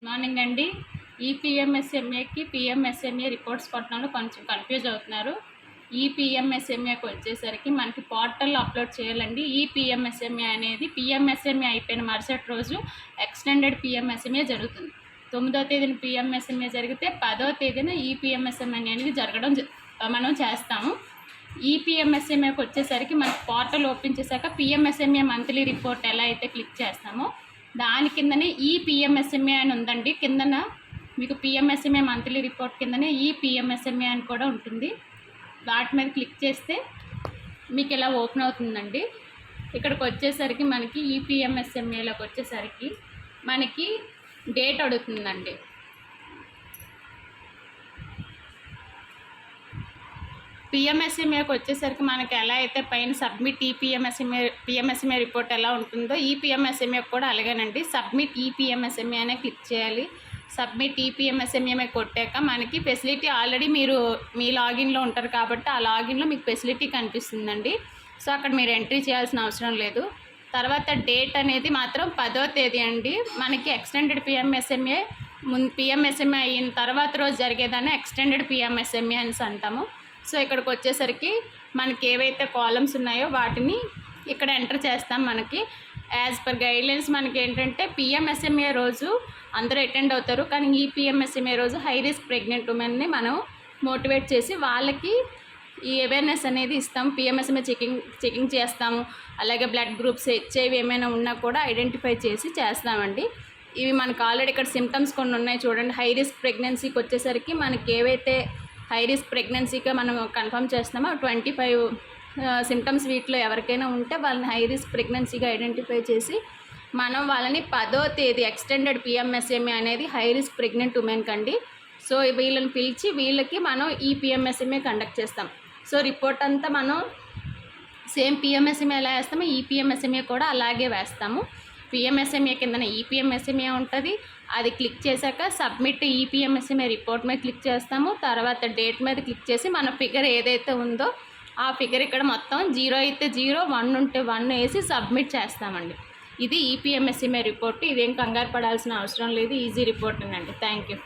Morning అండి. ఈపీఎంఎస్ఎంఏకి PMSMA reports పట్టణంలో కొంచెం కన్ఫ్యూజ్ అవుతున్నారు. ఈపీఎంఎస్ఎంఏకి వచ్చేసరికి మనకి పోర్టల్లో అప్లోడ్ చేయాలండి. ఈపీఎంఎస్ఎంఏ అనేది పిఎంఎస్ఎంఏ అయిపోయిన మరుసటి రోజు ఎక్స్టెండెడ్ పిఎంఎస్ఎంఏ జరుగుతుంది. 9వ తేదీన పిఎంఎస్ఎంఏ జరిగితే 10వ తేదీన ఈపీఎంఎస్ఎంఏ అనేది జరగడం మనం చేస్తాము. ఈపీఎంఎస్ఎంఏకి వచ్చేసరికి మనకి పోర్టల్ ఓపెన్ చేశాక పిఎంఎస్ఎంఏ మంత్లీ రిపోర్ట్ ఎలా అయితే క్లిక్ చేస్తామో దాని కిందనే ఈ పిఎంఎస్ఎంఏ అని ఉందండి. కిందన మీకు పిఎంఎస్ఎంఏ మంత్లీ రిపోర్ట్ కిందనే ఈ పిఎంఎస్ఎంఏ అని కూడా ఉంటుంది. వాటి మీద క్లిక్ చేస్తే మీకు ఇలా ఓపెన్ అవుతుందండి. ఇక్కడికి వచ్చేసరికి మనకి ఈ పిఎంఎస్ఎంఏలోకి వచ్చేసరికి మనకి డేట్ అడుగుతుందండి. పిఎంఎస్ఎంఏకి వచ్చేసరికి మనకి ఎలా అయితే పైన సబ్మిట్ ఈ పిఎంఎస్ఎంఏ రిపోర్ట్ ఎలా ఉంటుందో ఈ పిఎంఎస్ఎంఏకి కూడా అలాగేనండి. సబ్మిట్ ఈ పిఎంఎస్ఎంఏ అనే క్లిక్ చేయాలి. సబ్మిట్ ఈ పిఎంఎస్ఎంఏ కొట్టాక మనకి ఫెసిలిటీ ఆల్రెడీ మీరు మీ లాగిన్లో ఉంటారు కాబట్టి ఆ లాగిన్లో మీకు ఫెసిలిటీ కనిపిస్తుందండి. సో అక్కడ మీరు ఎంట్రీ చేయాల్సిన అవసరం లేదు. తర్వాత డేట్ అనేది మాత్రం 10వ తేదీ అండి. మనకి ఎక్స్టెండెడ్ పిఎంఎస్ఎంఏ పిఎంఎస్ఎంఏ అయిన తర్వాత రోజు జరిగేదాన్ని ఎక్స్టెండెడ్ పిఎంఎస్ఎంఏ అని అంటాము. సో ఇక్కడికి వచ్చేసరికి మనకి ఏవైతే కాలమ్స్ ఉన్నాయో వాటిని ఇక్కడ ఎంటర్ చేస్తాం. మనకి యాజ్ పర్ గైడ్లైన్స్ మనకి ఏంటంటే పిఎంఎస్ఎంఏ రోజు అందరూ అటెండ్ అవుతారు, కానీ ఈ పిఎంఎస్ఎంఏ రోజు హై రిస్క్ ప్రెగ్నెంట్ ఉమెన్ని మనం మోటివేట్ చేసి వాళ్ళకి ఈ అవేర్నెస్ అనేది ఇస్తాము. పిఎంఎస్ఎంఏ చెకింగ్ చేస్తాము. అలాగే బ్లడ్ గ్రూప్స్ హెచ్ఐవి ఏమైనా ఉన్నా కూడా ఐడెంటిఫై చేసి చేస్తామండి. ఇవి మనకు ఆల్రెడీ ఇక్కడ సిమ్టమ్స్ కొన్ని ఉన్నాయి చూడండి. హై రిస్క్ ప్రెగ్నెన్సీకి వచ్చేసరికి మనకి ఏవైతే హై రిస్క్ ప్రెగ్నెన్సీగా మనం కన్ఫర్మ్ చేస్తున్నామో 25 సిమ్టమ్స్ వీటిలో ఎవరికైనా ఉంటే వాళ్ళని హై రిస్క్ ప్రెగ్నెన్సీగా ఐడెంటిఫై చేసి మనం వాళ్ళని 10వ తేదీ ఎక్స్టెండెడ్ పిఎంఎస్ఎంఏ అనేది హై రిస్క్ ప్రెగ్నెంట్ ఉమెన్ కండి. సో వీళ్ళని పిలిచి వీళ్ళకి మనం ఈ పిఎంఎస్ఎంఏ కండక్ట్ చేస్తాం. సో రిపోర్ట్ అంతా మనం సేమ్ పిఎంఎస్ఎంఏ ఎలా వేస్తామో ఈ పిఎంఎస్ఎంఏ కూడా అలాగే వేస్తాము. పిఎంఎస్ఎంఏ కిందన ఈపీఎంఎస్ఎంఏ ఉంటుంది. అది క్లిక్ చేశాక సబ్మిట్ ఈపీఎంఎస్ఎంఏ రిపోర్ట్ మీద క్లిక్ చేస్తాము. తర్వాత డేట్ మీద క్లిక్ చేసి మన ఫిగర్ ఏదైతే ఉందో ఆ ఫిగర్ ఇక్కడ మొత్తం 0 అయితే 0, 1 ఉంటే 1 వేసి సబ్మిట్ చేస్తామండి. ఇది ఈపీఎంఎస్ఎంఏ రిపోర్ట్. ఇదేం కంగారు పడాల్సిన అవసరం లేదు. ఈజీ రిపోర్ట్ అండి. Thank you.